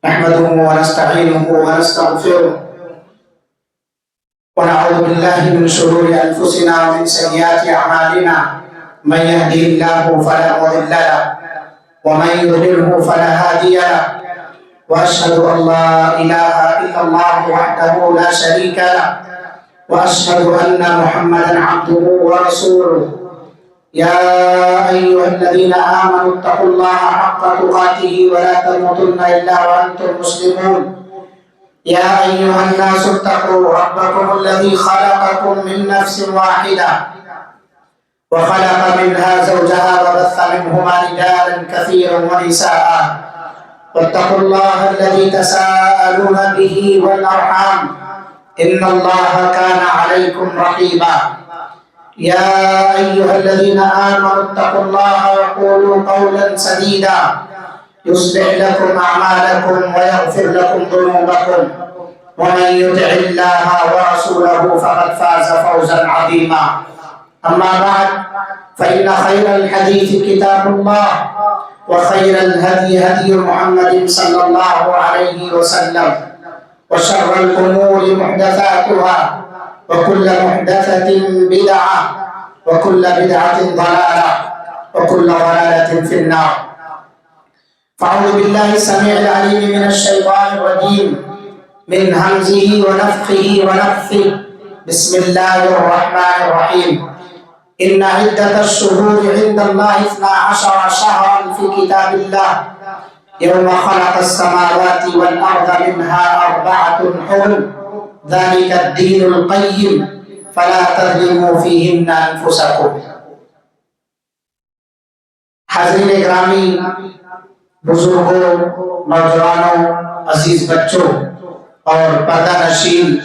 نحمده ونستعينه ونستغفره ونعوذ بالله من شرور أنفسنا ومن سيئات أعمالنا من يهده الله فلا مضل له ومن يضلله فلا هادي له وأشهد أن لا إله إلا الله وحده لا شريك له وأشهد أن محمدا عبده ورسوله يا أيها الذين آمنوا اتقوا الله حق تقاته ولا تموتن إلا وأنتم مسلمون يا أيها الناس اتقوا ربكم الذي خلقكم من نفس واحدة وخلق منها زوجها وبث منهما رجالا كثيرا ونساء واتقوا الله الذي تساءلون به والأرحام إن الله كان عليكم رقيبا يا أيها الذين آمنوا اتقوا الله وقولوا قولا سديدا يصلح لكم أعمالكم ويغفر لكم ذنوبكم ومن يطع الله ورسوله فقد فاز فوزا عظيما أما بعد فإن خير الحديث كتاب الله وخير الهدي هدي محمد صلى الله عليه وسلم وشر الأمور محدثاتها وكل محدثة بدعة وكل بدعة ضلالة وكل ضلالة في النار فأعوذ بالله السميع العليم من الشيطان الرجيم من همزه ونفخه ونفثه بسم الله الرحمن الرحيم إن عدة الشهور عند الله 12 شهرا في كتاب الله يوم خلق السماوات والأرض منها 4 حرم ذلك الدين القيم فلا تظلموا فيهن أنفسكم. حاضرین گرامی، بزرگوں، نوجوانوں، عزیز بچوں اور پردہ نشین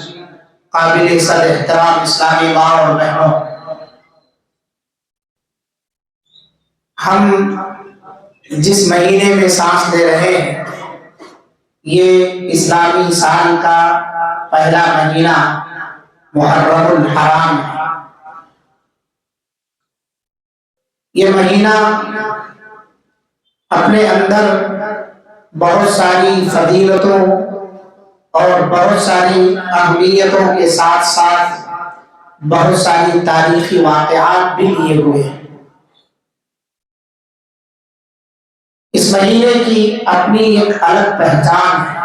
قابل صد احترام اسلامی ماں اور بہنوں، ہم جس مہینے میں سانس لے رہے ہیں یہ اسلامی سال کا پہلا مہینہ محرم الحرام ہے۔ یہ مہینہ اپنے اندر بہت ساری فضیلتوں اور بہت ساری اہمیتوں کے ساتھ ساتھ بہت ساری تاریخی واقعات بھی لیے ہوئے ہیں۔ اس مہینے کی اپنی ایک الگ پہچان ہے،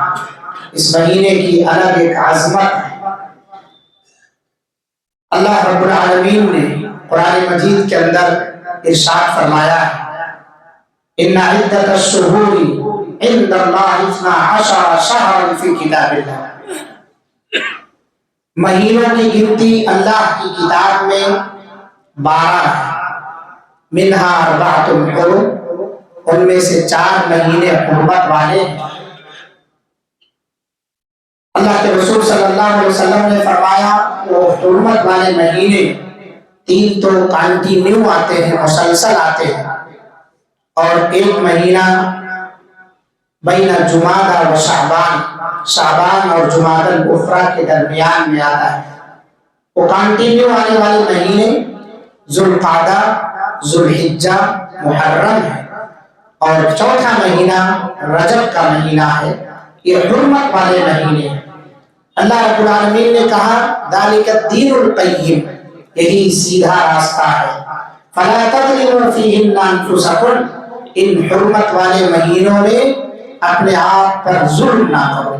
اس مہینے کی الگ ایک عظمت ہے۔ اللہ رب العالمین نے قرآن مجید کے اندر ارشاد فرمایا ہے ان عدت الشہور عند اللہ 12 شہرا فی کتاب اللہ، مہینوں کی گنتی اللہ کی کتاب میں 12 ہے، منہا 4 حرم، ان میں سے 4 مہینے حرمت والے ہیں۔ اللہ کے رسول صلی اللہ علیہ وسلم نے فرمایا وہ حرمت والے مہینے 3 تو کنٹینیو آتے ہیں، مسلسل آتے ہیں، اور 1 مہینہ بین جمادی و شعبان اور جمادی الاخری کے درمیان میں آتا ہے۔ وہ کنٹینیو آنے والے مہینے ذوالقعدہ، ذوالحجہ، محرم ہے، اور 4تھا مہینہ رجب کا مہینہ ہے۔ یہ حرمت والے مہینے ہیں۔ اللہ رب العالمین نے کہا ذالک الدین القیم، یہی سیدھا راستہ ہے۔ فلا تظلموا فیہن انفسکم، ان حرمت والے مہینوں میں اپنے آپ پر ظلم نہ کرو،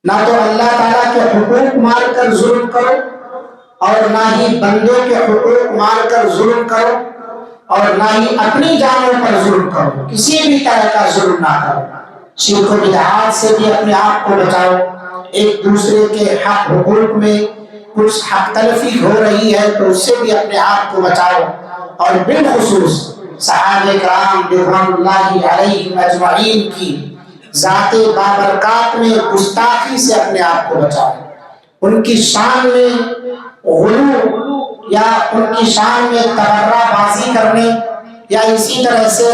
نہ تو اللہ تعالیٰ کے حقوق مار کر ظلم کرو اور نہ ہی بندوں کے حقوق مار کر ظلم کرو اور نہ ہی اپنی جانوں پر ظلم کرو، کسی بھی طرح کا ظلم نہ کرو۔ شرک و بدعات سے بھی اپنے آپ کو بچاؤ، ایک دوسرے کے حق حقوق میں کچھ حق تلفی ہو رہی ہے تو اس سے بھی اپنے آپ کو بچاؤ، اور بالخصوص صحابہ کرام رضوان اللہ علیہم اجمعین کی ذات بابرکات میں گستاخی سے اپنے آپ کو بچاؤ، ان کی شان میں غلو یا ان کی شان میں تبرہ بازی کرنے یا اسی طرح سے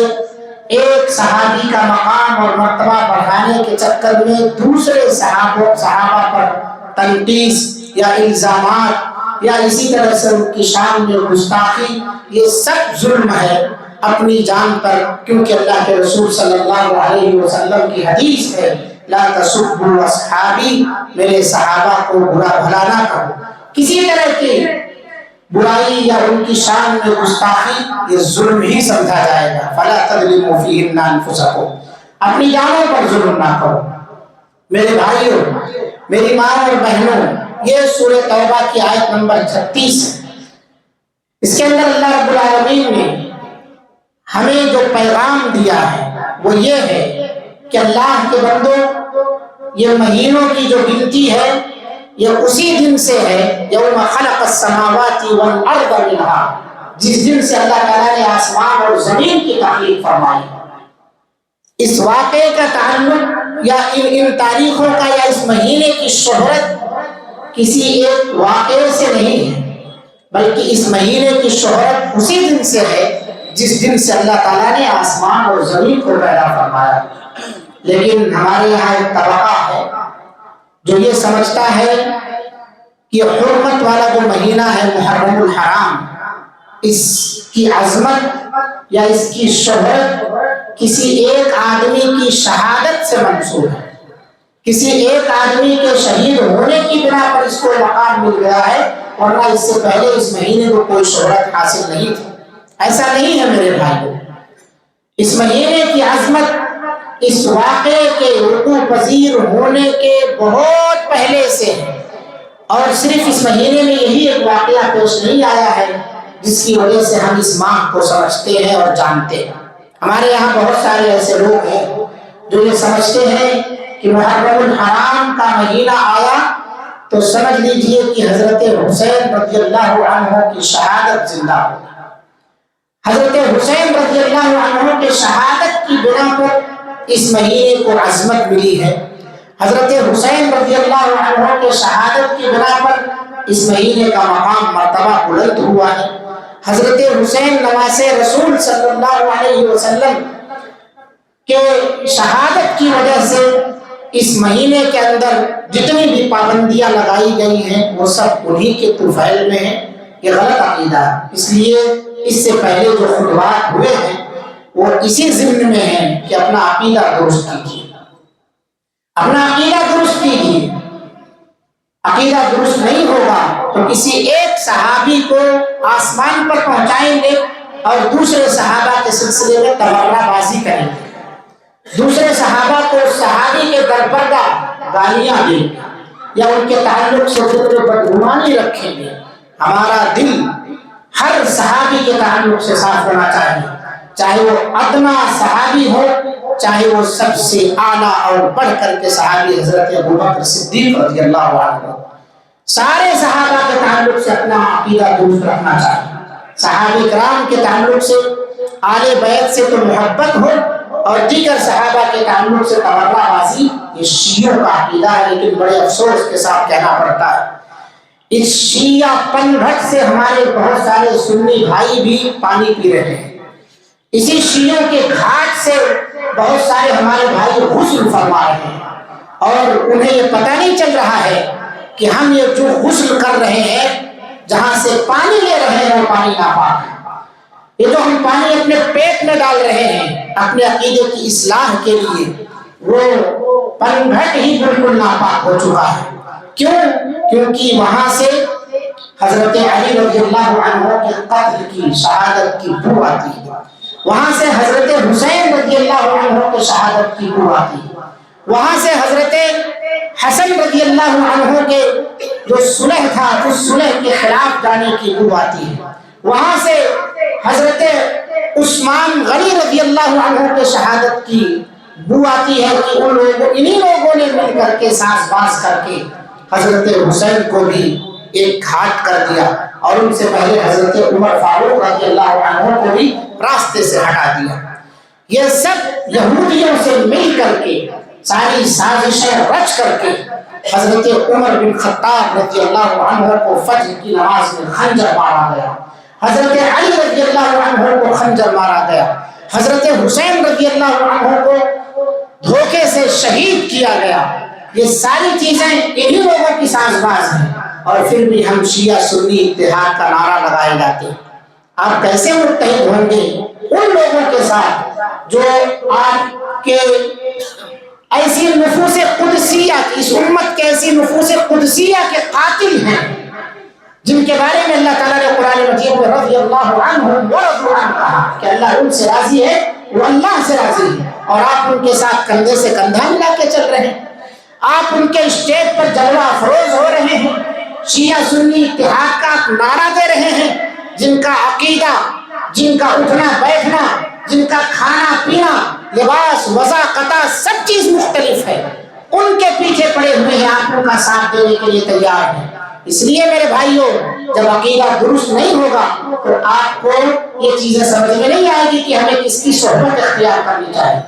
ایک صحابی کا مقام اور مرتبہ بڑھانے کے چکر میں دوسرے صحابہ پر تنقیص یا الزامات یا اسی طرح سے ان کی شان میں گستاخی، یہ سب ظلم ہے۔ اپنی جان پر، کیونکہ اللہ کے رسول صلی اللہ علیہ وسلم کی حدیث ہے لا تسبوا اصحابی، میرے صحابہ کو برا بھلا نہ کہو، کسی طرح کی برائی یا ان کی شان میں گستاخی یہ ظلم ہی سمجھا جائے گا۔ فلا تظلموا فیہن انفسکم، اپنی جانوں پر ظلم نہ کرو۔ میرے بھائیوں، میری ماں اور بہنوں، یہ سورہ توبہ کی آیت نمبر 36 ہے۔ اس کے اندر اللہ رب العالمین نے ہمیں جو پیغام دیا ہے وہ یہ ہے کہ اللہ کے بندوں، یہ مہینوں کی جو گنتی ہے یہ اسی دن سے ہے یوم خلق السماوات والارض منہا، جس دن سے اللہ تعالیٰ نے آسمان اور زمین کی تخلیق فرمائی۔ اس واقعے کا تعلق یا ان تاریخوں کا یا اس مہینے کی شہرت کسی ایک واقعے سے نہیں ہے، بلکہ اس مہینے کی شہرت اسی دن سے ہے جس دن سے اللہ تعالیٰ نے آسمان اور زمین کو پیدا فرمایا۔ لیکن ہمارے یہاں ایک طبقہ ہے جو یہ سمجھتا ہے کہ حرمت والا جو مہینہ ہے محرم الحرام، اس کی عظمت یا اس کی شہرت کسی ایک آدمی کی شہادت سے منسوب ہے، کسی ایک آدمی کے شہید ہونے کی بنا پر اس کو مقام مل گیا ہے، ورنہ اس سے پہلے اس مہینے کو کوئی شہرت حاصل نہیں تھی۔ ایسا نہیں ہے میرے بھائیوں، اس مہینے کی عظمت اس واقعے کے وقوع پذیر ہونے کے بہت پہلے سے ہے، اور صرف اس مہینے میں یہی ایک واقعہ پیش نہیں آیا ہے جس کی وجہ سے ہم اس ماہ کو سمجھتے ہیں اور جانتے ہیں۔ ہمارے یہاں بہت سارے ایسے لوگ ہیں جو یہ سمجھتے ہیں کہ محرم الحرام کا مہینہ آیا تو سمجھ لیجئے کہ حضرت حسین رضی اللہ عنہ کی شہادت زندہ ہو گئی۔ حضرت حسین رضی اللہ عنہ کے شہادت کی بنا پر اس مہینے کو عظمت ملی ہے۔ حضرت حسین رضی اللہ عنہ کے شہادت کی بنا پر اس مہینے کا مقام مرتبہ بلند ہوا ہے۔ حضرت حسین نواسے رسول صلی اللہ علیہ وسلم کے شہادت کی وجہ سے اس مہینے کے اندر جتنی بھی پابندیاں لگائی گئی ہیں وہ سب انہی کے طفیل میں ہیں۔ یہ غلط عقیدہ ہے، اس لیے اس سے پہلے جو خطبات ہوئے ہیں وہ اسی ضمن میں ہیں کہ اپنا عقیدہ درست کیجیے، اپنا عقیدہ درست کیجیے۔ عقیدہ درست نہیں ہوگا تو کسی ایک صحابی کو آسمان پر پہنچائیں گے اور دوسرے صحابہ کے سلسلے میں تبرہ بازی کریں گے، دوسرے صحابہ کو صحابی کے درپردہ گالیاں دیں گے یا ان کے تعلق سے بدگمانی رکھیں گے۔ ہمارا دل ہر صحابی کے تعلق سے صاف ہونا چاہیے، چاہے وہ ادنا صحابی ہو، چاہے وہ سب سے اعلیٰ اور بڑھ کر کے صحابی حضرت ابوبکر صدیق رضی اللہ عنہ، سارے صحابہ کے تعلق سے اپنا عقیدہ درست رکھنا چاہیے۔ صحابہ کرام کے تعلق سے آل بیت سے تو محبت ہو، اور دیگر صحابہ کے تعلق سے تبرہ بازی یہ شیعوں کا عقیدہ ہے۔ لیکن بڑے افسوس کے ساتھ کہنا پڑتا ہے اس شیعہ پن گھٹ سے ہمارے بہت سارے سنی بھائی بھی پانی پی رہے ہیں، اسی شیعوں کے گھاٹ سے بہت سارے ہمارے بھائی غسل فرما رہے ہیں، اور انہیں یہ پتہ نہیں چل رہا ہے کہ ہم یہ جو غسل کر رہے ہیں، جہاں سے پانی لے رہے ہیں وہ پانی ناپاک ہے۔ یہ جو ہم پانی اپنے پیٹ میں ڈال رہے ہیں اپنے عقیدے کی اصلاح کے لیے، وہ پن گھٹ ہی بالکل ناپاک ہو چکا ہے۔ کیوں؟ کیونکہ وہاں سے حضرت علی رضی اللہ عنہ کے قتل کی شہادت کی بو آتی ہے، وہاں سے حضرت حسین رضی اللہ عنہ کے شہادت کی بو آتی ہے، وہاں سے حضرت حسن رضی اللہ عنہ کے جو صلح تھا اس صلح کے خلاف جانے کی بو آتی ہے، وہاں سے حضرت عثمان غنی رضی اللہ عنہ کے شہادت کی بو آتی ہے کہ انہی لوگوں نے مل کر کے ساز باز کر کے حضرت حسین کو بھی ایک گھاٹ کر دیا، اور ان سے پہلے حضرت عمر فاروق رضی اللہ عنہ کو بھی راستے سے ہٹا دیا۔ یہ سب یہودیوں سے مل کر کے ساری سازشیں رچ کر کے حضرت عمر بن خطاب رضی اللہ عنہ کو فجر کی نماز میں خنجر مارا گیا، حضرت علی رضی اللہ عنہ کو خنجر مارا گیا، حضرت حسین رضی اللہ عنہ کو دھوکے سے شہید کیا گیا۔ یہ ساری چیزیں انہی لوگوں کی ساز باز ہیں، اور پھر بھی ہم شیعہ سنی اتحاد کا نعرہ لگائے جاتے ہیں۔ آپ کیسے متحد ہوں گے ان لوگوں کے ساتھ جو آپ کے ایسی نفوس قدسیہ کی، اس امت کے ایسی نفوس قدسیہ کے قاتل ہیں، جن کے بارے میں اللہ تعالیٰ نے قرآن مجید میں رضی اللہ عنہم ورضوا عنہ کہا کہ اللہ ان سے راضی ہے، وہ اللہ سے راضی ہے، اور آپ ان کے ساتھ کندھے سے کندھا ملا کے چل رہے ہیں، آپ ان کے اسٹیج پر جلوہ افروز ہو رہے ہیں، شیعہ سنی اتحاد کا نعرہ دے رہے ہیں، جن کا عقیدہ، جن کا اٹھنا بیٹھنا، جن کا کھانا پینا، لباس، وضاقتہ، سب چیز مختلف ہے، ان کے پیچھے پڑے ہوئے ہیں، آپ ان کا ساتھ دینے کے لیے تیار ہیں۔ اس لیے میرے بھائیوں، جب عقیدہ درست نہیں ہوگا تو آپ کو یہ چیزیں سمجھ میں نہیں آئے گی کہ ہمیں کس کی صحبت اختیار کرنی چاہیے،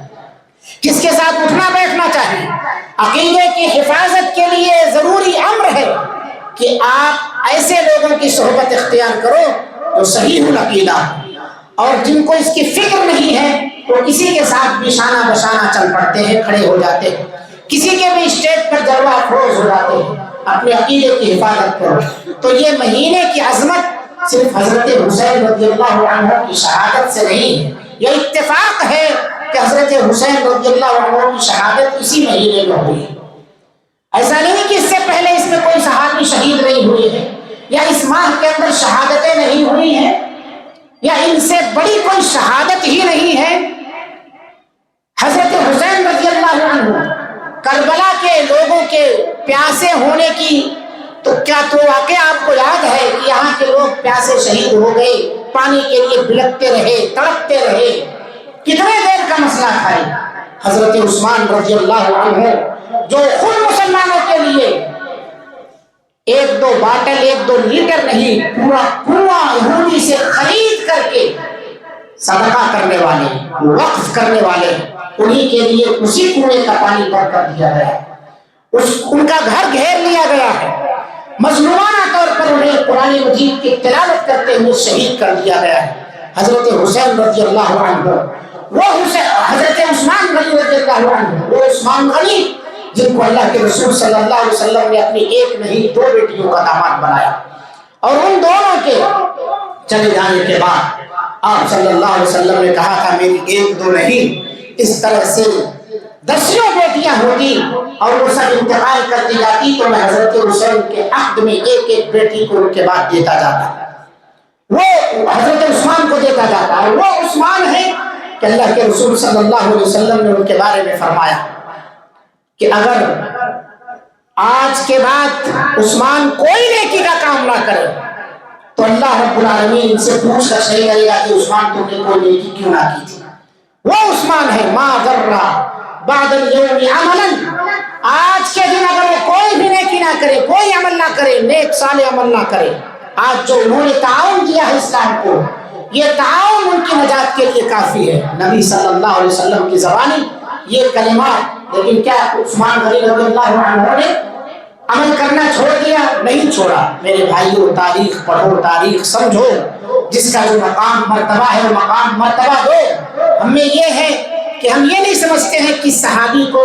کس کے ساتھ اٹھنا بیٹھنا چاہیے۔ عقیدے کی حفاظت کے لیے ضروری امر ہے کہ آپ ایسے لوگوں کی صحبت اختیار کرو جو صحیح العقیدہ، اور جن کو اس کی فکر نہیں ہے وہ کسی کے ساتھ بھی شانہ بشانہ چل پڑتے ہیں، کھڑے ہو جاتے ہیں، کسی کے بھی اسٹیج پر جلوہ افروز ہو جاتے ہیں۔ اپنے عقیدے کی حفاظت کرو۔ تو یہ مہینے کی عظمت صرف حضرت حسین رضی اللہ عنہ کی شہادت سے نہیں ہے، یہ اتفاق ہے کہ حضرت حسین رضی اللہ عنہ کی شہادت اسی مہینے میں ہوئی۔ ایسا نہیں کہ اس سے پہلے اس میں کوئی صحابی شہید نہیں ہوئے ہیں، یا اس ماہ کے اندر شہادتیں نہیں ہوئی ہیں، یا ان سے بڑی کوئی شہادت ہی نہیں ہے۔ حضرت حسین رضی اللہ عنہ کربلا کے لوگوں کے پیاسے ہونے کی تو کیا تو واقعہ آپ کو یاد ہے کہ یہاں کے لوگ پیاسے شہید ہو گئے، پانی کے لیے بلکتے رہے، تڑپتے رہے، کتنے دیر کا مسئلہ تھا۔ حضرت عثمان رضی اللہ عنہ جو خود مسلمانوں کے لیے ایک دو باٹل، ایک دو لیٹر نہیں، پورا کنواں یہودی سے خرید کر کے صدقہ کرنے والے، وقف کرنے والے، انہی کے لیے اسی کنویں کا پانی بند کر دیا گیا، ان کا گھر گھیر لیا گیا ہے، مظلومانہ طور پر انہیں قرآن مجید کی تلاوت کرتے ہوئے شہید کر دیا گیا ہے۔ حضرت حسین رضی اللہ عنہ، وہ حضرت عثمان غنی رضی اللہ عنہ، وہ عثمان غنی جن کو اللہ کے رسول صلی اللہ علیہ وسلم نے اپنی ایک نہیں دو بیٹیوں کا داماد بنایا، اور ان دونوں کے چلے جانے کے بعد آپ صلی اللہ علیہ وسلم نے کہا تھا میری ایک دو نہیں، اس طرح سے دسیوں بیٹیاں ہوتی اور وہ سب انتقال کرتی جاتی تو میں حضرت حسین کے عہد میں ایک ایک بیٹی کو ان کے بعد دیتا جاتا، وہ حضرت عثمان کو دیتا جاتا، اور وہ عثمان ہے کہ اللہ کے رسول صلی اللہ علیہ وسلم نے ان کے بارے میں فرمایا کہ اگر آج کے بعد عثمان کوئی نیکی کا کام نہ کرے تو اللہ رب العالمین ان سے پوچھ کر صحیح کرے گا کہ عثمان تم نے کوئی نیکی کیوں نہ کی تھی۔ وہ عثمان ہے ما ذرہ بعد اليوم عملا، آج کے دن اگر وہ کوئی بھی نیکی نہ کرے، کوئی عمل نہ کرے، نیک صالح عمل نہ کرے، آج جو انہوں نے تعاون دیا ہے اسلام کو، یہ تعاون ان کی نجات کے لیے کافی ہے۔ نبی صلی اللہ علیہ وسلم کی زبانی یہ کلمات، لیکن کیا عثمان غنی رضی اللہ عنہ نے عمل کرنا چھوڑ دیا؟ نہیں چھوڑا۔ میرے بھائیوں، تاریخ پڑھو، تاریخ سمجھو، جس کا جو مقام مرتبہ ہے وہ مقام مرتبہ دو۔ ہمیں یہ ہے کہ ہم یہ نہیں سمجھتے ہیں کہ صحابی کو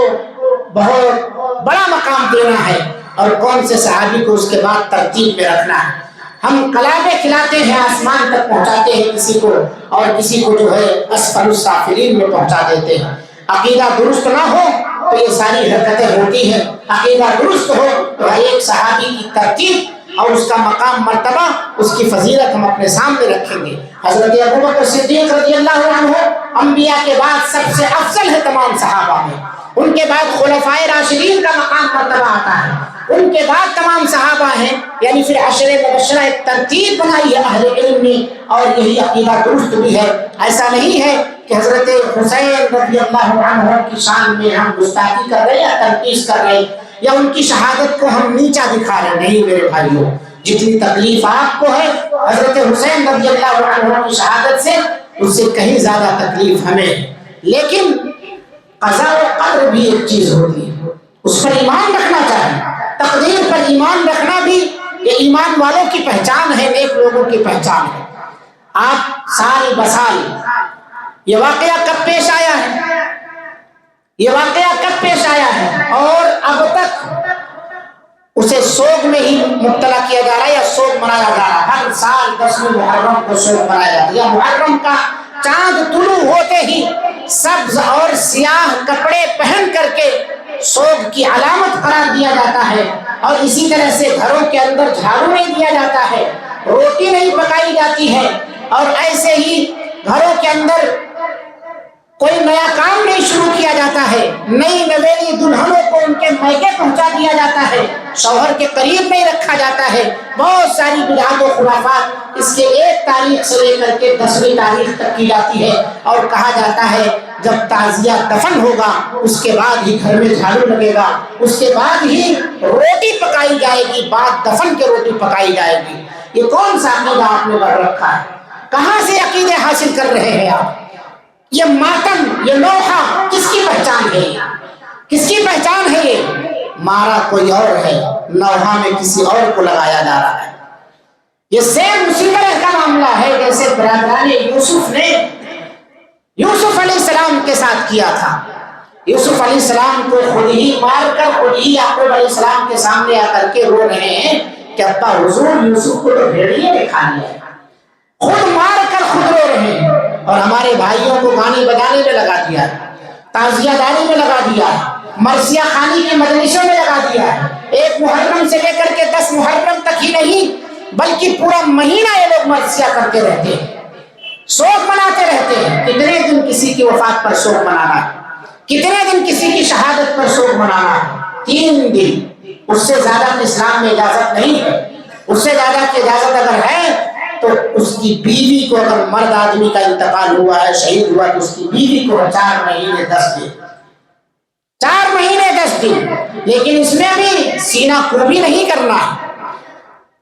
بہت بڑا مقام دینا ہے اور کون سے صحابی کو اس کے بعد ترتیب میں رکھنا ہے۔ ہم کلابیں کھلاتے ہیں، آسمان تک پہنچاتے ہیں کسی کو، اور کسی کو جو ہے اسفل السافلین میں پہنچا دیتے ہیں۔ عقیدہ درست نہ ہو تو یہ ساری حرکتیں ہوتی ہیں، عقیدہ درست ہو تو ایک صحابی کی ترتیب اور اس کا مقام مرتبہ، اس کی فضیلت ہم اپنے سامنے رکھیں گے۔ حضرت ابوبکر صدیق رضی اللہ عنہ انبیاء کے بعد سب سے افضل ہے تمام صحابہ میں، ان کے بعد خلفائے راشدین کا مقام مرتبہ آتا ہے، ان کے بعد تمام صحابہ ہیں، یعنی پھر عشر مبشرہ ایک ترتیب بنائی ہے اہل علم نے، اور یہی عقیدہ درست بھی ہے۔ ایسا نہیں ہے کہ حضرت حسین رضی اللہ عنہ کی شان میں ہم گستاخی کر رہے یا تنقیص کر رہے یا ان کی شہادت کو ہم نیچا دکھا رہے، نہیں میرے بھائیوں، جتنی تکلیف آپ کو ہے حضرت حسین رضی اللہ عنہ کی شہادت سے، اس سے کہیں زیادہ تکلیف ہمیں ہے۔ لیکن قضاء و قدر بھی ایک چیز ہوتی ہے، اس پر ایمان رکھنا چاہیے، تقدیر پر ایمان رکھنا بھی یہ ایمان والوں کی پہچان ہے، نیک لوگوں کی پہچان ہے۔ آپ سال بسال یہ واقعہ کب پیش آیا ہے، یہ واقعہ کب پیش آیا ہے، اور اب تک اسے سوگ میں ہی مبتلا کیا جا رہا ہے یا سوگ منایا جا رہا ہے۔ ہر سال 10 محرم کو سوگ منایا جاتا ہے، یا محرم کا چاند طلوع ہوتے ہی سبز اور سیاہ کپڑے پہن کر کے سوگ کی علامت قرار دیا جاتا ہے، اور اسی طرح سے گھروں کے اندر جھاڑو نہیں دیا جاتا ہے، روٹی نہیں پکائی جاتی ہے، اور ایسے ہی گھروں کے اندر کوئی نیا کام نہیں شروع کیا جاتا ہے، نئی نویلی دلہنوں کو ان کے میکے پہنچا دیا جاتا ہے، شوہر کے قریب نہیں رکھا جاتا ہے، بہت ساری بدعات و خرافات اس کے 1 تاریخ سے لے کر کے 10ویں تاریخ تک کی جاتی ہے، اور کہا جاتا ہے جب تعزیہ دفن ہوگا اس کے بعد ہی گھر میں جھاڑو لگے گا، اس کے بعد ہی روٹی پکائی جائے گی، بعد دفن کے روٹی پکائی جائے گی۔ یہ کون سا عقیدہ آپ نے گھڑ رکھا ہے؟ کہاں سے عقیدے حاصل کر رہے ہیں آپ؟ یہ ماتم، یہ لوحہ کس کی پہچان ہے؟ کس کی پہچان ہے؟ یہ مارا کوئی اور ہے، لوحہ میں کسی اور کو لگایا جا رہا ہے۔ یہ سیم اسی طرح کا معاملہ ہے جیسے برادران یوسف نے یوسف علیہ السلام کے ساتھ کیا تھا۔ یوسف علیہ السلام کو خود ہی مار کر خود ہی یعقوب علیہ السلام کے سامنے آ کر کے رو رہے ہیں کہ ابا حضور یوسف کو تو بھیڑیے نے کھا لیا ہے، خود مار کر خود رو رہے ہیں، اور ہمارے بھائیوں کو گانے بجانے میں لگا دیا ہے، تعزیہ داری میں لگا دیا ہے، مرثیہ خوانی کی مجلسوں میں لگا دیا ہے۔ 1 محرم سے لے کر کے 10 محرم تک ہی نہیں بلکہ پورا مہینہ یہ لوگ مرثیہ کرتے رہتے ہیں، شوق مناتے رہتے ہیں۔ کتنے دن کسی کی وفات پر شوق منانا ہے، کتنے دن کسی کی شہادت پر شوق منانا ہے؟ 3 دن، اس سے زیادہ اسلام میں اجازت نہیں ہے۔ اس سے زیادہ کی اجازت اگر ہے تو اس کی بیوی کو، اگر مرد آدمی کا انتقال ہوا ہے، شہید ہوا، تو اس کی بیوی کو 4 مہینے 10 دن، 4 مہینے 10 دن۔ لیکن اس میں بھی سینہ کوبی نہیں کرنا ہے،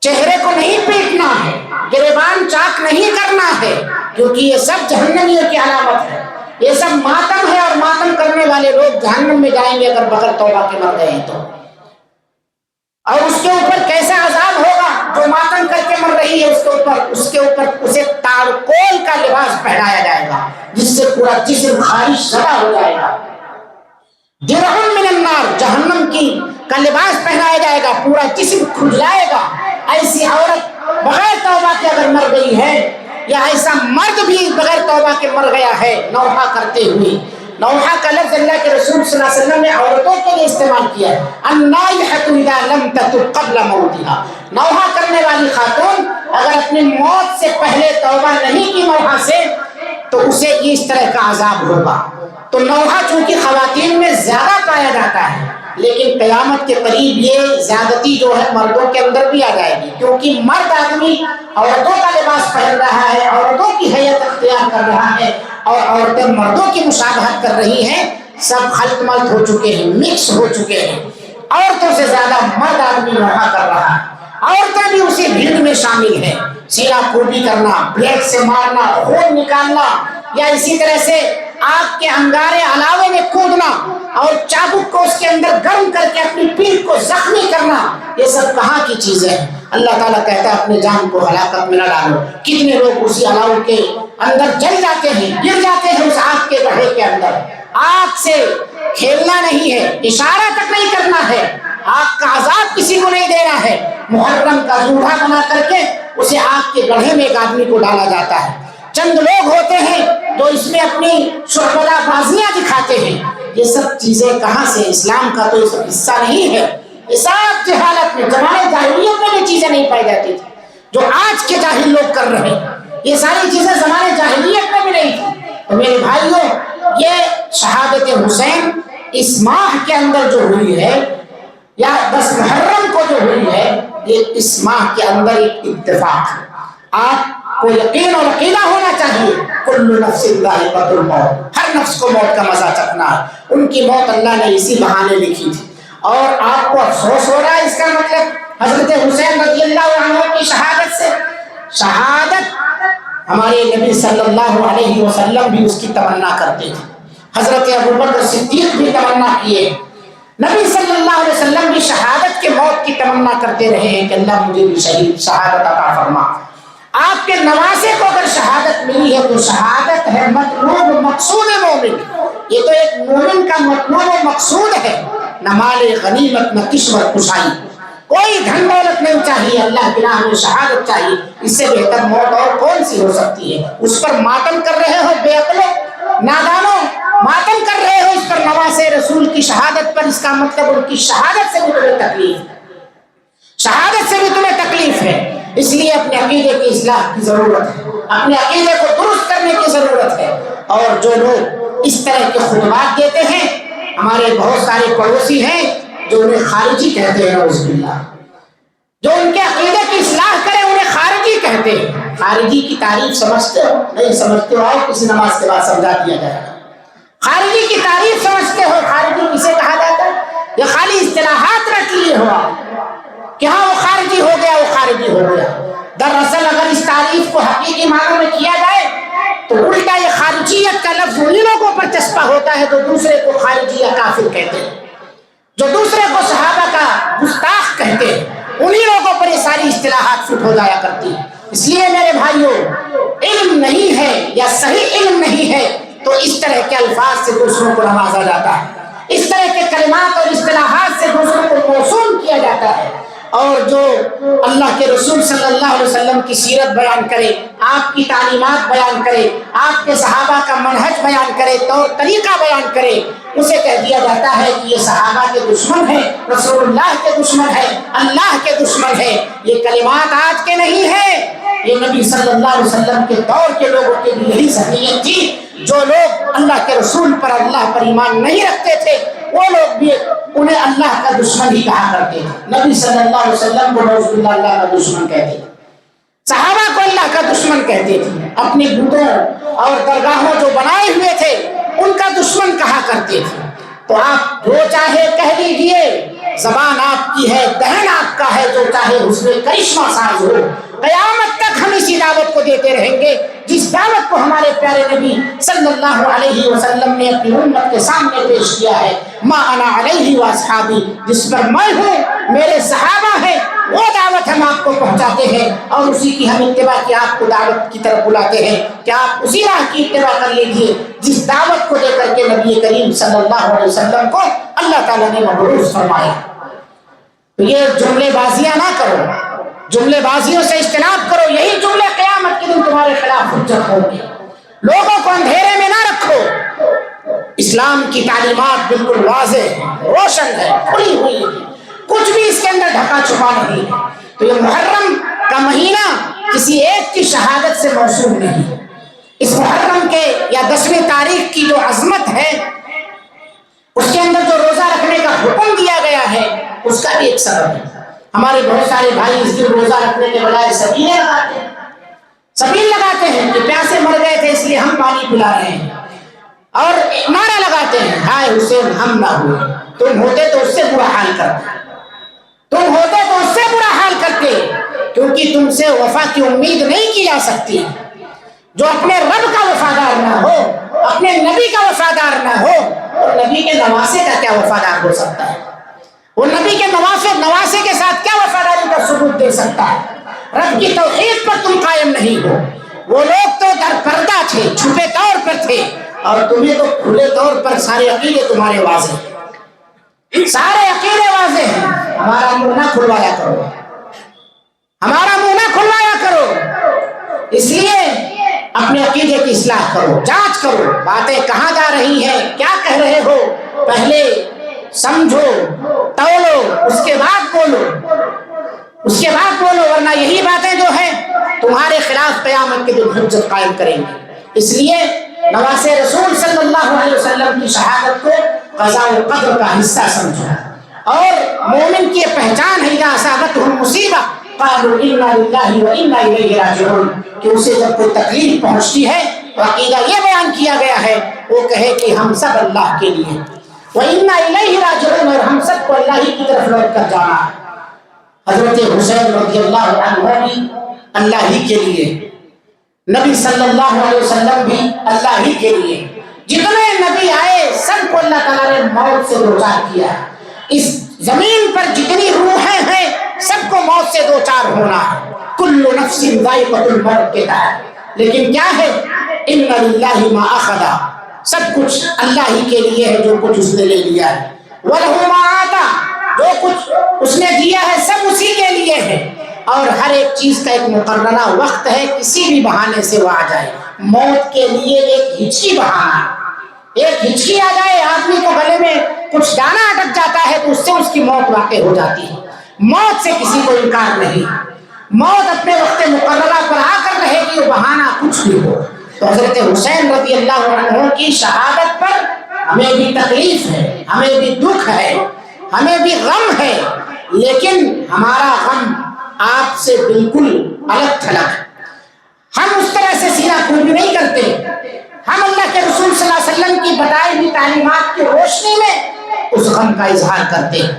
چہرے کو نہیں پیٹنا ہے، گریبان چاک نہیں کرنا ہے، کیونکہ یہ سب جہنمیوں کی علامت ہے، یہ سب ماتم ہے، اور ماتم کرنے والے لوگ جہنم میں جائیں گے اگر بغیر توبہ کے مر گئے ہیں تو۔ اور اس کے اوپر کیسا عذاب ہوگا جو ماتم کر کے مر رہی ہے، اس کے اوپر اسے تارکول کا لباس پہنایا جائے گا جس سے پورا جسم خارش زدہ ہو جائے گا، درہم من النار، جہنم کی کا لباس پہنایا جائے گا، پورا جسم کھل جائے گا۔ ایسی عورت بغیر توبہ کے اگر مر گئی ہے، یا ایسا مرد بھی بغیر توبہ کے مر گیا ہے نوحہ کرتے ہوئے، نوحہ کا لفظ اللہ کے رسول صلی اللہ علیہ وسلم نے عورتوں کے لیے استعمال کیا ہے، النائحۃ اذا لم تتب قبل موتها، نوحہ کرنے والی خاتون اگر اپنی موت سے پہلے توبہ نہیں کی نوحہ سے تو اسے اس طرح کا عذاب ہوگا۔ تو نوحہ چونکہ خواتین میں زیادہ پایا جاتا ہے، لیکن قیامت کے قریب یہ زیادتی جو ہے مردوں کے اندر بھی آ جائے گی، کیونکہ مرد آدمی عورتوں کا لباس پہن رہا ہے، عورتوں کی حیت اختیار کر رہا ہے، اور عورتیں مردوں کی مشابہت کر رہی ہیں، سب خلط ملط ہو چکے ہیں، مکس ہو چکے ہیں، عورتوں سے زیادہ مرد آدمی نوحہ کر رہا ہے، عورتیں بھی اسی بھیڑ میں شامل ہیں، سینا کوبی کرنا، بلیڈ سے مارنا، خون نکالنا، یا اسی طرح سے آگ کے انگارے علاوے میں کودنا، اور چابک کو اس کے اندر گرم کر کے اپنی پیٹھ کو زخمی کرنا، یہ سب کہاں کی چیزیں ہیں؟ اللہ تعالیٰ کہتا ہے اپنے جان کو ہلاکت میں نہ ڈالو۔ کتنے لوگ اسی علاوہ کے اندر جل جاتے ہیں، گر جاتے ہیں اس آگ کے گڑھے کے اندر۔ آگ سے کھیلنا نہیں ہے، اشارہ تک نہیں کرنا ہے، آگ کا عذاب کسی کو نہیں دینا ہے۔ محرم کا جوڑا بنا کر کے اسے آگ کے گڑھے میں ایک آدمی کو ڈالا جاتا ہے۔ چند لوگ ہوتے ہیں جو اس میں اپنی شعبدہ بازیاں دکھاتے ہیں۔ یہ سب چیزیں کہاں سے؟ اسلام کا تو یہ سب حصہ نہیں ہے، یہ سب جہالت میں، زمانے جاہلیت میں بھی چیزیں نہیں پائی جاتی تھی جو آج کے جاہل لوگ کر رہے ہیں، یہ ساری چیزیں زمانے جاہلیت میں بھی نہیں تھی۔ تو میرے بھائیوں، یہ شہادت حسین اس ماہ کے اندر جو ہوئی ہے، یا 10 محرم کو جو ہوئی ہے، یہ اس ماہ کے اندر ایک اتفاق ہے۔ آپ کو یقین اور عقیدہ ہونا چاہیے، کل نفس ذائقۃ الموت، ہر نفس کو موت کا مزہ چکھنا ہے۔ ان کی موت اللہ نے اسی بہانے لکھی تھی، اور آپ کو افسوس ہو رہا ہے اس کا مطلب حضرت حسین رضی اللہ عنہ کی شہادت سے؟ شہادت ہمارے نبی صلی اللہ علیہ وسلم بھی اس کی تمنا کرتے تھے، حضرت ابوبکر صدیق بھی تمنا کیے، نبی صلی اللہ علیہ وسلم بھی شہادت کے موت کی تمنا کرتے رہے ہیں کہ اللہ مجھے بھی شہادت عطا فرما۔ آپ کے نواسے کو اگر شہادت ملی ہے تو شہادت ہے مطلوب مقصود مومن، یہ تو ایک مومن کا مطلوب و مقصود ہے، نہ مال غنیمت نہ کشور کشائی۔ کوئی دھن دولت نہیں چاہیے، اللہ کی راہ میں شہادت چاہیے، اس سے بہتر موت اور کون سی ہو سکتی ہے؟ اس پر ماتم کر رہے ہو بے عقلو نادانو، ماتم کر رہے ہو اس پر نواسے رسول کی شہادت پر، اس کا مطلب ان کی شہادت سے بھی تمہیں تکلیف ہے، شہادت سے بھی تمہیں تکلیف ہے۔ اس لیے اپنے عقیدے کی اصلاح کی ضرورت ہے، اپنے عقیدے کو درست کرنے کی ضرورت ہے۔ اور جو لوگ اس طرح کے خطبات دیتے ہیں، ہمارے بہت سارے پڑوسی ہیں جو انہیں خارجی کہتے ہیں، نعوذ باللہ، جو ان کے عقیدے کی اصلاح کرے انہیں خارجی کہتے ہیں۔ خارجی کی تعریف سمجھتے ہو؟ نہیں سمجھتے ہو؟ آؤ کسی نماز کے بعد سمجھا دیا جائے گا۔ خارجی کی تعریف سمجھتے ہو؟ خارجی کسے کہا جاتا ہے؟ یا خالی اصطلاحات رٹ لیے ہو آپ کہ ہاں وہ خارجی ہو گیا، وہ خارجی ہو گیا؟ دراصل اگر اس تعریف کو حقیقی معنوں میں کیا جائے تو الٹا یہ خارجیت کا لفظ انہی لوگوں پر چسپا ہوتا ہے جو دوسرے کو خارجی یا کافر کہتے ہیں، جو دوسرے کو صحابہ کا گستاخ کہتے ہیں، انہی لوگوں پر یہ ساری اصطلاحات فٹ ہو جایا کرتی ہیں۔ اس لیے میرے بھائیوں، علم نہیں ہے یا صحیح علم نہیں ہے تو اس طرح کے الفاظ سے دوسروں کو نوازا جاتا ہے، اس طرح کے کلمات اور اصطلاحات سے دوسروں کو موسوم کیا جاتا ہے۔ اور جو اللہ کے رسول صلی اللہ علیہ وسلم کی سیرت بیان کرے، آپ کی تعلیمات بیان کرے، آپ کے صحابہ کا منہج بیان کرے، طور طریقہ بیان کرے، اسے کہہ دیا جاتا ہے کہ یہ صحابہ کے دشمن ہے، رسول اللہ کے دشمن ہے، اللہ کے دشمن ہے۔ یہ کلمات آج کے نہیں ہیں، یہ نبی صلی اللہ علیہ وسلم کے دور کے لوگوں کے بھی یہی ذہنیت تھی۔ جو لوگ اللہ کے رسول پر، اللہ پر ایمان نہیں رکھتے تھے، وہ لوگ بھی انہیں اللہ کا دشمن ہی کہا کرتے تھے۔ نبی صلی اللہ علیہ وسلم کو نعوذ باللہ اللہ کا دشمن کہتے تھے، صحابہ کو اللہ کا دشمن کہتے تھے، اپنے بتوں اور درگاہوں جو بنائے ہوئے تھے ان کا دشمن کہا کرتے تھے۔ تو آپ جو چاہے کہہ لیجئے، زبان آپ کی ہے، دہن آپ کا ہے، جو چاہے اس میں کرشمہ ساز ہو، قیامت تک ہم اسی دعوت کو دیتے رہیں گے جس دعوت کو ہمارے پیارے نبی صلی اللہ علیہ وسلم نے اپنی امت کے سامنے پیش کیا ہے۔ ما انا علیہ واصحابی، جس پر میں ہوں میرے صحابہ ہیں، وہ دعوت ہم آپ کو پہنچاتے ہیں اور اسی کی ہم اتباع کی آپ کو دعوت کی طرف بلاتے ہیں کہ آپ اسی راہ کی اتباع کر لیجیے جس دعوت کو دے کر کے نبی کریم صلی اللہ علیہ وسلم کو اللہ تعالیٰ نے مبعوث فرمایا۔ تو یہ جملے بازیاں نہ کرو، جملے بازیوں سے اجتناب کرو، یہی جملے قیامت کے دن تمہارے خلاف حجت ہوں گے۔ لوگوں کو اندھیرے میں نہ رکھو، اسلام کی تعلیمات بالکل واضح ہے، روشن ہے، کھلی ہوئی ہے، کچھ بھی اس کے اندر ڈھکا چھپا نہیں ہے۔ تو یہ محرم کا مہینہ کسی ایک کی شہادت سے موصول نہیں، اس محرم کے یا 10ویں تاریخ کی جو عظمت ہے، اس کے اندر جو روزہ رکھنے کا حکم دیا گیا ہے، اس کا بھی ایک سبب ہے۔ ہمارے بہت سارے بھائی اس دن روزہ رکھنے کے بجائے سبیلیں لگاتے ہیں، سبیل لگاتے ہیں کہ پیاسے مر گئے تھے اس لیے ہم پانی پلا رہے ہیں، اور نعرہ لگاتے ہیں ہائے حسین ہم نہ ہوئے، تم ہوتے تو اس سے برا حال کرتے، تم ہوتے تو اس سے برا حال کرتے، کیونکہ تم سے وفا کی امید نہیں کی جا سکتی۔ جو اپنے رب کا وفادار نہ ہو، اپنے نبی کا وفادار نہ ہو، اور نبی کے نواسے کا کیا وفادار ہو سکتا ہے؟ وہ نبی کے نواسے کے ساتھ کیا وفاداری کا ثبوت دے سکتا ہے؟ رب کی توحید پر تم قائم نہیں ہو۔ وہ لوگ تو در پردہ تھے، چھپے طور پر تھے، اور تمہیں تو کھلے طور پر سارے عقیدے تمہارے واضح ہیں، سارے عقیدے واضح ہیں۔ ہمارا منہ نہ کھلوایا کرو، ہمارا منہ نہ کھلوایا کرو۔ اس لیے اپنے عقیدے کی اصلاح کرو، جانچ کرو، باتیں کہاں جا رہی ہیں، کیا کہہ رہے ہو، پہلے سمجھو، تولو، اس کے بعد بولو، اس کے بعد بولو، ورنہ یہی باتیں جو ہیں تمہارے خلاف قیامت کے دن حجت قائم کریں گے۔ اس لیے نواسے رسول صلی اللہ علیہ وسلم کی شہادت کو قضاء و قدر کا حصہ سمجھو، اور مومن کی پہچان ہے اذا اصابتہم مصیبہ قالوا انا للہ وانا الیہ راجعون، کہ اسے جب کوئی تکلیف پہنچتی ہے تو عقیدہ یہ بیان کیا گیا ہے وہ کہے کہ ہم سب اللہ کے لیے وَإِنَّا إِلَيْهِ رَاجِعُونَ، اور ہم سب کو اللہ ہی کی طرف لوٹ کر جانا ہے۔ حضرت حسین رضی اللہ عنہ بھی اللہ ہی کے لیے، نبی صلی اللہ علیہ وسلم بھی اللہ ہی کے لیے، جتنے نبی آئے سب کو اللہ تعالیٰ نے موت سے دوچار کیا۔ اس زمین پر جتنی روحیں ہیں سب کو موت سے دوچار ہونا ہے، کل نفس ذائقۃ الموت کے تحت۔ لیکن کیا ہے، ان للہ ما اخذ، سب کچھ اللہ ہی کے لیے ہے جو کچھ اس نے لے لیا ہے، وَلَهُ مَا آتَى، جو کچھ اس نے دیا ہے سب اسی کے لیے ہے، اور ہر ایک چیز کا ایک مقررہ وقت ہے، کسی بھی بہانے سے وہ آ جائے۔ موت کے لیے ایک ہچکی بہانا، ایک ہچکی آ جائے، آدمی کو گلے میں کچھ دانا اٹک جاتا ہے تو اس سے اس کی موت واقع ہو جاتی ہے۔ موت سے کسی کو انکار نہیں، موت اپنے وقت مقررہ پر آ کر رہے گی، وہ بہانہ کچھ بھی ہو۔ تو حضرت حسین رضی اللہ عنہ کی شہادت پر ہمیں بھی تکلیف ہے، ہمیں بھی دکھ ہے، ہمیں بھی غم ہے، لیکن ہمارا غم آپ سے بالکل الگ تھلگ ہے۔ ہم اس طرح سے سینہ کوبی نہیں کرتے، ہم اللہ کے رسول صلی اللہ علیہ وسلم کی بتائی ہوئی تعلیمات کی روشنی میں اس غم کا اظہار کرتے ہیں۔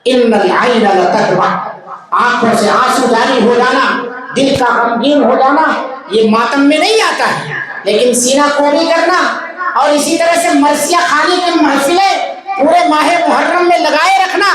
ان العین لتدمع، آنکھوں سے آنسو جاری ہو جانا، دل کا غمگین ہو جانا، یہ ماتم میں نہیں آتا ہے، لیکن سینہ کوبی کرنا اور اسی طرح سے مرثیہ خانی کی محفلیں پورے ماہ محرم میں لگائے رکھنا،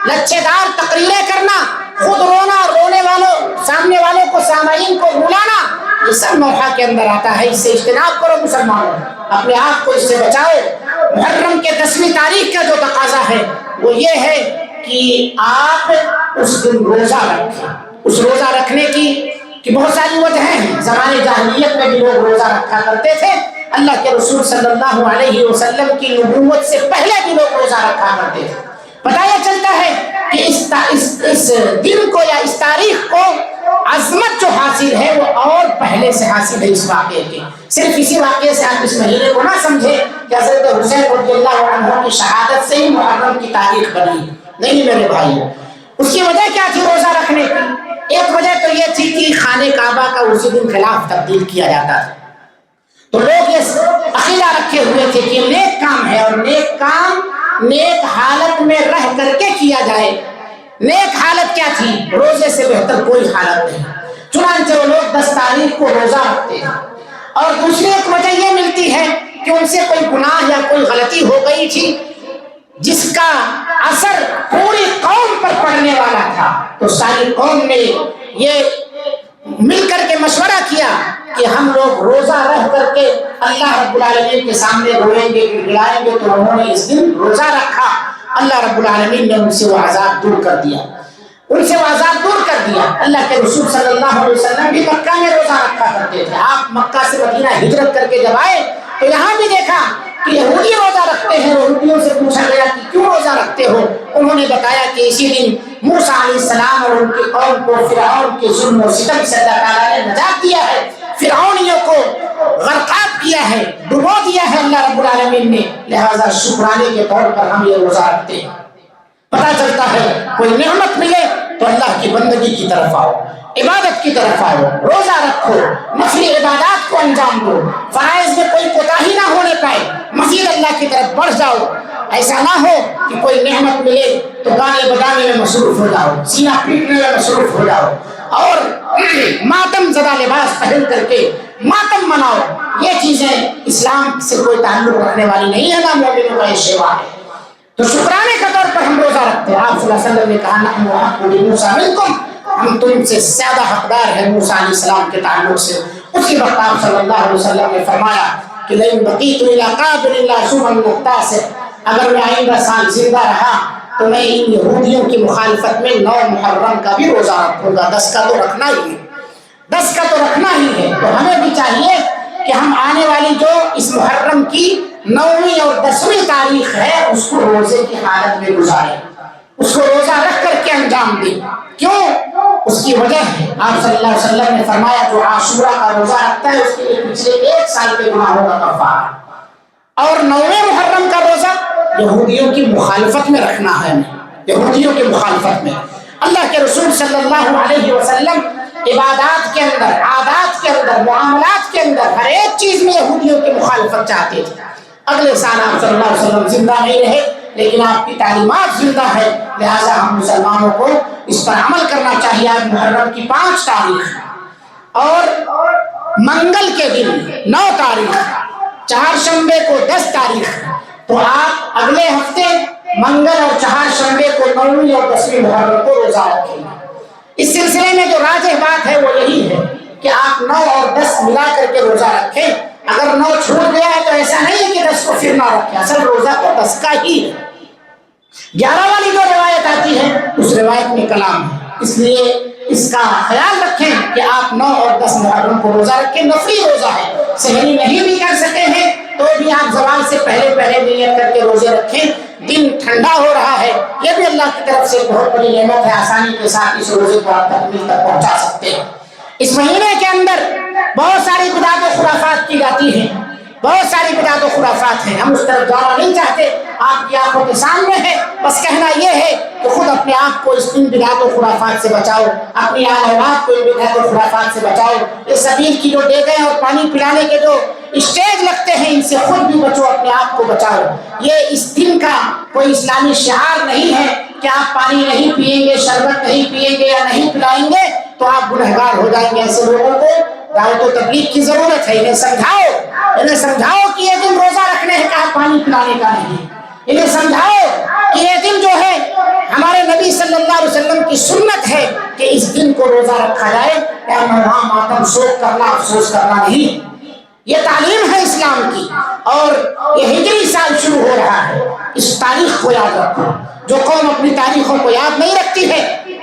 لچھے دار تقریریں کرنا، خود رونا، رونے والوں سامنے والوں کو، سامعین کو رلانا، یہ سب نوحہ کے اندر آتا ہے۔ اس سے اجتناب کرو مسلمانوں، اپنے آپ کو اس سے بچاؤ۔ محرم کے 10ویں تاریخ کا جو تقاضا ہے وہ یہ ہے کہ آپ اس دن روزہ رکھیں۔ اس روزہ رکھنے کی بہت ساری وجہیں ہیں۔ زمانے جاہلیت میں بھی لوگ روزہ رکھا کرتے تھے، اللہ کے رسول صلی اللہ علیہ وسلم کی نبوت سے پہلے بھی لوگ روزہ رکھا کرتے تھے۔ پتہ یہ چلتا ہے کہ اس دن کو یا اس تاریخ کو عظمت جو حاصل ہے وہ اور پہلے سے حاصل ہے اس واقعے کی۔ صرف اسی واقعے سے آپ اس مہینے کو نہ سمجھے کہ حضرت حسین رضی اللہ عنہ کی شہادت سے ہی محرم کی تاریخ بنی، نہیں میرے بھائیو۔ اس کی وجہ کیا تھی روزہ رکھنے کی؟ ایک وجہ تو یہ تھی کہ خانہ کعبہ کا اسی دن خلاف تبدیل کیا جاتا تھا، تو لوگ یہ عقیدہ رکھے ہوئے تھے کہ نیک کام ہے، اور نیک کام نیک حالت میں رہ کر کے کیا جائے۔ نیک حالت کیا تھی؟ روزے سے بہتر کوئی حالت نہیں، چنانچہ وہ لوگ 10 تاریخ کو روزہ رکھتے ہیں۔ اور دوسری ایک وجہ یہ ملتی ہے کہ ان سے کوئی گناہ یا کوئی غلطی ہو گئی تھی جس کا اثر پوری قوم پر پڑنے والا تھا، تو ساری قوم نے یہ مل کر کے مشورہ کیا کہ ہم لوگ روزہ رہ کر کے اللہ رب العالمین کے سامنے روئیں گے، گڑگڑائیں گے، تو انہوں نے اس دن روزہ رکھا۔ اللہ رب العالمین نے ان سے وہ عذاب دور کر دیا، ان سے وہ عذاب دور کر دیا۔ اللہ کے رسول صلی اللہ علیہ وسلم بھی مکہ میں روزہ رکھا کرتے تھے۔ آپ مکہ سے مدینہ ہجرت کر کے جب آئے تو یہاں بھی دیکھا کہ یہودی روزہ رکھتے ہیں۔ یہودیوں سے پوچھا گیا کہ کیوں روزہ رکھتے ہو؟ انہوں نے بتایا کہ اسی دن موسیٰ علیہ السلام اور ان کی قوم کو فرعون کے ظلم و ستم سے اللہ تعالیٰ نے نجات دیا ہے، فرعونیوں کو غرقاب کیا ہے، ڈبو دیا ہے اللہ رب العالمین نے، لہذا شکرانے کے طور پر ہم یہ روزہ رکھتے ہیں۔ پتہ چلتا ہے کوئی نعمت ملے تو اللہ کی بندگی کی طرف آؤ، عبادت کی طرف آؤ، روزہ رکھو، نفلی عبادات کو انجام دو، فرائض میں کوئی کوتاہی نہ ہونے پائے، مزید اللہ کی طرف بڑھ جاؤ۔ ایسا نہ ہو کہ کوئی نعمت ملے تو گانے بجانے میں مصروف ہو جاؤ، سینہ پیٹنے میں مصروف ہو جاؤ، اور ماتم زدہ لباس پہن کر کے ماتم مناؤ۔ یہ چیزیں اسلام سے کوئی تعلق رکھنے والی نہیں ہے، نہ مومنوں کا یہ شیوا ہے۔ تو شکرانے کے طور پر ہم روزہ رکھتے ہیں۔ آپ صلی اللہ علیہ وسلم نے کہا نحن احق بموسیٰ منکم، ہم تم سے زیادہ حقدار ہیں موسیٰ علیہ السلام کے تعلق سے۔ اسی وقت آپ صلی اللہ علیہ وسلم نے فرمایا کہ لئن بقیت الی قابل اللہ شبہ من التاسع، اگر میں آئندہ سال زندہ رہا تو میں ان یہودیوں کی مخالفت میں 9 محرم کا بھی روزہ رکھوں گا۔ 10 کا تو رکھنا ہی ہے، 10 کا تو رکھنا ہی ہے۔ تو ہمیں بھی چاہیے کہ ہم آنے والی جو اس محرم کی 9ویں اور 10ویں تاریخ ہے اس کو روزے کی حالت میں گزاریں، اس کو روزہ رکھ کر کے انجام دیں۔ کیوں؟ اس کی وجہ ہے آپ صلی اللہ علیہ وسلم نے فرمایا جو عاشورہ کا روزہ رکھتا ہے اس کے لیے پچھلے 1 سال کے گناہوں کا کفارہ۔ اور 9ویں محرم کا روزہ یہودیوں کی مخالفت میں رکھنا ہے، یہودیوں کی مخالفت میں۔ اللہ کے رسول صلی اللہ علیہ وسلم عبادات کے اندر، عادات کے اندر، معاملات کے اندر ہر ایک چیز میں یہودیوں کی مخالفت چاہتے تھے۔ اگلے سال آپ صلی اللہ علیہ وسلم زندہ نہیں رہے، لیکن آپ کی تعلیمات زندہ ہے، لہذا ہم مسلمانوں کو اس پر عمل کرنا چاہیے۔ آج محرم کی 5 تاریخ اور منگل کے دن 9 تاریخ، چہارشنبے کو 10 تاریخ، تو آپ اگلے ہفتے منگل اور چہارشنبے کو 9ویں اور 10ویں محرم کو روزہ رکھیں۔ اس سلسلے میں جو راجح بات ہے وہ یہی ہے کہ آپ 9 اور 10 ملا کر کے روزہ رکھیں۔ اگر 9 چھوٹ گیا ہے تو ایسا نہیں ہے کہ 10 کو پھر نہ رکھیں، اصل روزہ تو 10 کا ہی ہے۔ 11 والی جو روایت آتی آتی ہے اس روایت میں کلام ہے، اس لیے اس کا خیال رکھیں کہ آپ 9 اور 10 محرم کو روزہ رکھیں، نفلی روزہ ہے، سحری نہیں بھی کر سکے ہیں تو بھی آپ زوال سے پہلے نیت کر کے روزے رکھیں۔ دن ٹھنڈا ہو رہا ہے، یہ بھی اللہ کی طرف سے بہت بڑی نعمت ہے، آسانی کے ساتھ اس روزے کو آپ تکمیل تک پہنچا سکتے ہیں۔ اس مہینے کے اندر بہت ساری بدعت و خرافات کی جاتی ہیں، بہت ساری بدعت و خرافات ہیں، ہم اس طرف جانا نہیں چاہتے، آپ کی آنکھوں کے سامنے ہے، بس کہنا یہ ہے کہ خود اپنے آپ کو ان بدعت و خرافات سے بچاؤ، اپنی آل اولاد کو ان بدعت و خرافات سے بچاؤ، یہ سبیل کی جو دیگیں اور پانی پلانے کے جو اسٹیج لگتے ہیں ان سے خود بھی بچو، اپنے آپ کو بچاؤ۔ یہ اس دن کا کوئی اسلامی شعار نہیں ہے کہ آپ پانی نہیں پیئیں گے، شربت نہیں پیئیں گے یا نہیں پلائیں گے تو آپ گنہگار ہو جائیں گے۔ ایسے لوگوں کو دعوت و تبلیغ کی ضرورت ہے، انہیں سمجھاؤ کہ یہ دن روزہ رکھنے کا، پانی پلانے کا نہیں، انہیں سمجھاؤ کہ یہ دن جو ہے ہمارے نبی صلی اللہ علیہ وسلم کی سنت ہے کہ اس دن کو روزہ رکھا جائے، وہاں ماتم شوق کرنا، افسوس کرنا نہیں۔ یہ تعلیم ہے اسلام کی، اور یہ ہجری سال شروع ہو رہا ہے، اس تاریخ کو یاد رکھو۔ جو قوم اپنی تاریخوں کو یاد نہیں رکھتی ہے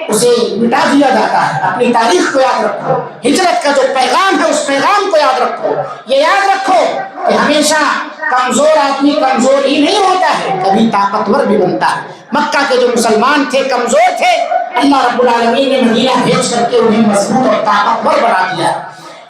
اسے مٹا دیا جاتا ہے، اپنی تاریخ کو یاد رکھو، ہجرت کا جو پیغام ہے اس پیغام کو یاد رکھو۔ یہ یاد رکھو کہ ہمیشہ کمزور آدمی کمزور ہی نہیں ہوتا ہے، کبھی طاقتور بھی بنتا ہے۔ مکہ کے جو مسلمان تھے کمزور تھے، اللہ رب العالمین نے مدینہ بھیج کر کے انہیں مضبوط اور طاقتور بنا دیا۔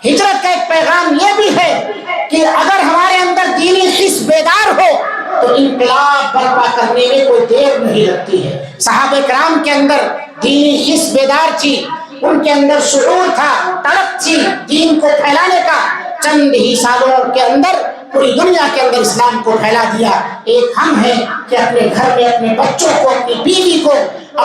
ہجرت کا ایک پیغام یہ بھی ہے کہ اگر ہمارے اندر دینی حس بیدار ہو تو انقلاب برپا کرنے میں کوئی دیر نہیں لگتی ہے۔ صحابہ کرام کے اندر دینی حس بیدار تھی، ان کے اندر شعور تھا، تڑپ تھی دین کو پھیلانے کا۔ چند ہی سالوں کے اندر پوری دنیا کے اندر اسلام کو پھیلا دیا۔ ایک ہم ہیں کہ اپنے گھر میں اپنے بچوں کو، اپنی بیوی کو،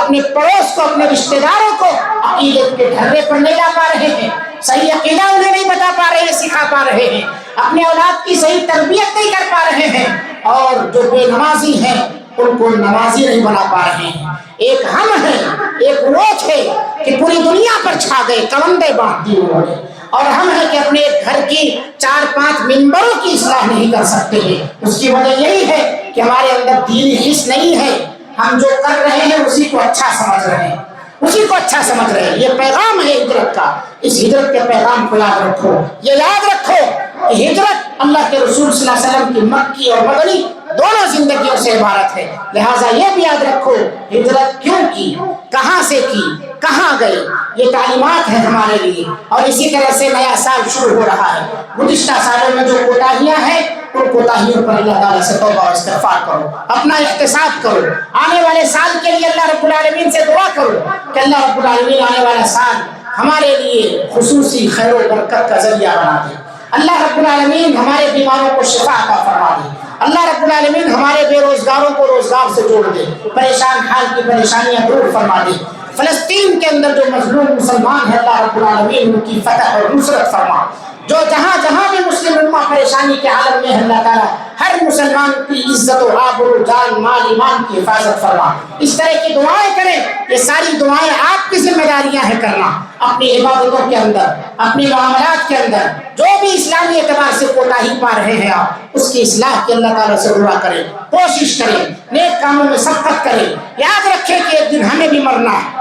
اپنے پڑوس کو، اپنے رشتہ داروں کو عقیدت کے ڈھرے پر نہیں لا پا رہے ہیں، صحیح عقیدہ انہیں نہیں بتا پا رہے ہیں، سکھا پا رہے ہیں، اپنے اولاد کی صحیح تربیت نہیں کر پا رہے ہیں، اور جو بے نمازی ہیں ان کو نمازی نہیں بنا پا رہے ہیں۔ ایک ہم ہیں، ایک وہ تھے کہ پوری دنیا پر چھا گئے، کلندے بانٹ دی انہوں نے، اور ہم ہیں کہ اپنے گھر کی 4-5 ممبروں کی اصلاح نہیں کر سکتے ہیں۔ اس کی وجہ یہی ہے کہ ہمارے اندر دینی حس نہیں ہے، ہم جو کر رہے ہیں اسی کو اچھا سمجھ رہے ہیں، اسی کو اچھا سمجھ رہے ہیں۔ یہ پیغام ہے ہجرت کا، اس ہجرت کے پیغام کو یاد رکھو۔ یہ یاد رکھو کہ ہجرت اللہ کے رسول صلی اللہ علیہ وسلم کی مکی اور مدنی دونوں زندگیوں سے عبارت ہے، لہٰذا یہ بھی یاد رکھو ہجرت کیوں کی، کہاں سے کی، کہاں گئے، یہ تعلیمات ہیں ہمارے لیے۔ اور اسی طرح سے نیا سال شروع ہو رہا ہے، گزشتہ سالوں میں جو کوتاہیاں ہیں ان کوتاہیوں پر اللہ تعالیٰ سے توبہ و استغفار کرو، اپنا احتساب کرو، آنے والے سال کے لیے اللہ رب العالمین سے دعا کرو کہ اللہ رب العالمین آنے والا سال ہمارے لیے خصوصی خیر و برکت کا ذریعہ بنا دے۔ اللہ رب العالمین ہمارے بیماروں کو شفا عطا فرما دے، اللہ رب العالمین ہمارے بے روزگاروں کو روزگار سے جوڑ دے، پریشان حال کی پریشانیاں دور فرما دے۔ فلسطین کے اندر جو مظلوم مسلمان ہیں اللہ رب العالمین ان کی فتح اور نصرت فرما۔ جو جہاں جہاں بھی مسلم امہ پریشانی کے عالم میں اللہ تعالیٰ ہر مسلمان کی عزت و آبرو، جان مال ایمان کی حفاظت فرما۔ اس طرح کی دعائیں کریں، یہ ساری دعائیں آپ کی ذمہ داریاں ہیں کرنا، اپنی عبادتوں کے اندر، اپنی معاملات کے اندر جو بھی اسلامی اعتبار سے کوتاہی پا رہے ہیں آپ اس کی اصلاح کے اللہ تعالیٰ سے دعا کریں، کوشش کریں، نیک کاموں میں سبقت کریں۔ یاد رکھیں کہ ایک دن ہمیں بھی مرنا ہے۔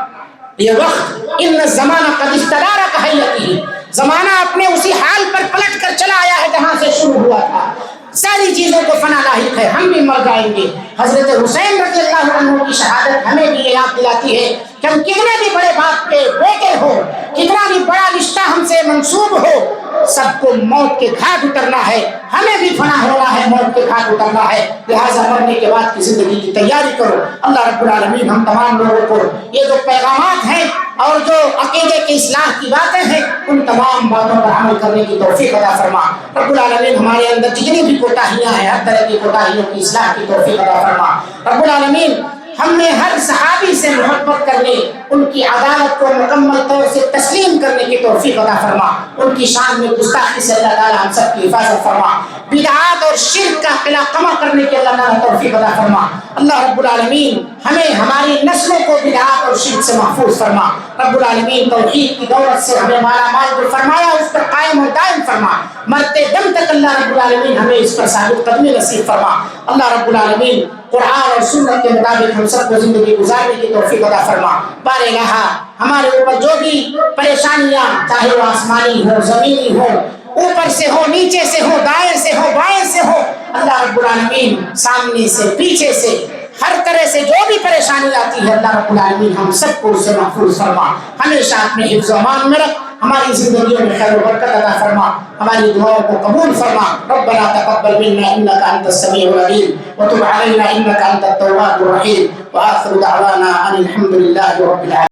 یہ وقت ان الزمان قد استدار کہیتی، زمانہ اپنے اسی حال پر پلٹ کر چلا آیا ہے جہاں سے شروع ہوا تھا، ساری چیزوں کو فنا لاحق ہے، ہم بھی مر جائیں گے۔ حضرت حسین رضی اللہ عنہ کی شہادت ہمیں بھی یہ یاد دلاتی ہے کہ ہم کتنے بھی بڑے باپ کے بیٹے ہو، کتنا بھی بڑا رشتہ ہم سے منسوب ہو، سب کو موت کے گھاٹ اترنا ہے، ہمیں بھی فنا ہونا ہے، موت کے گھاٹ اترنا ہے، لہٰذا مرنے کے بعد کی زندگی کی تیاری کرو۔ اللہ رب العالمین ہم تمام لوگوں کو یہ جو پیغامات ہیں اور جو عقیدے کی اصلاح کی باتیں ہیں ان تمام باتوں پر عمل کرنے کی توفیق عطا فرما۔ رب العالمین ہمارے اندر جتنی بھی کوتاہیاں ہیں ہر طرح کی کوتاہیوں کی اصلاح کی توفیق عطا فرما۔ رب العالمین ہم نے ہر صحابی سے محبت کرنے، ان کی عدالت کو مکمل طور سے تسلیم کرنے کی توفیق عطا فرما۔ ان کی شان میں گستاخی سے اللہ تعالیٰ ہم سب کی حفاظت فرما۔ بدعات اور شرک کا قلع قمع کرنے کی اللہ تعالیٰ توفیق عطا فرما۔ اللہ رب العالمین ہمیں ہماری نسلوں کو بدعات اور شرک سے محفوظ فرما۔ رب العالمین توحید کی دولت سے ہمیں مالا مال جو فرمایا اس پر قائم اور دائم فرما، مرتے دم تک اللہ رب العالمین ہمیں اس پر ثابت قدمی نصیب فرما۔ اللہ رب العالمین قرآن اور سنت کے مطابق ہم سب کو زندگی گزارنے کی توفیق عطا فرما۔ بار الہ ہمارے اوپر جو بھی پریشانیاں، چاہے وہ آسمانی ہو، زمینی ہو، اوپر سے ہو، نیچے سے ہو، دائیں سے ہو، بائیں سے ہو، اللہ رب العالمین سامنے سے پیچھے سے ہر طرح سے جو بھی پریشانی آتی ہے اللہ رب العالمین ہم سب کو اسے محفوظ فرما، ہمیشہ اپنے حفظ و امان میں رکھ، ہماری زندگیوں میں خیر و برکت عطا فرما، ہماری دعاؤں کو قبول فرما۔ ربنا تقبل منا انك انت السميع العليم وتب علينا انك انت التواب الرحيم، واخر دعوانا ان الحمد لله رب العالمين۔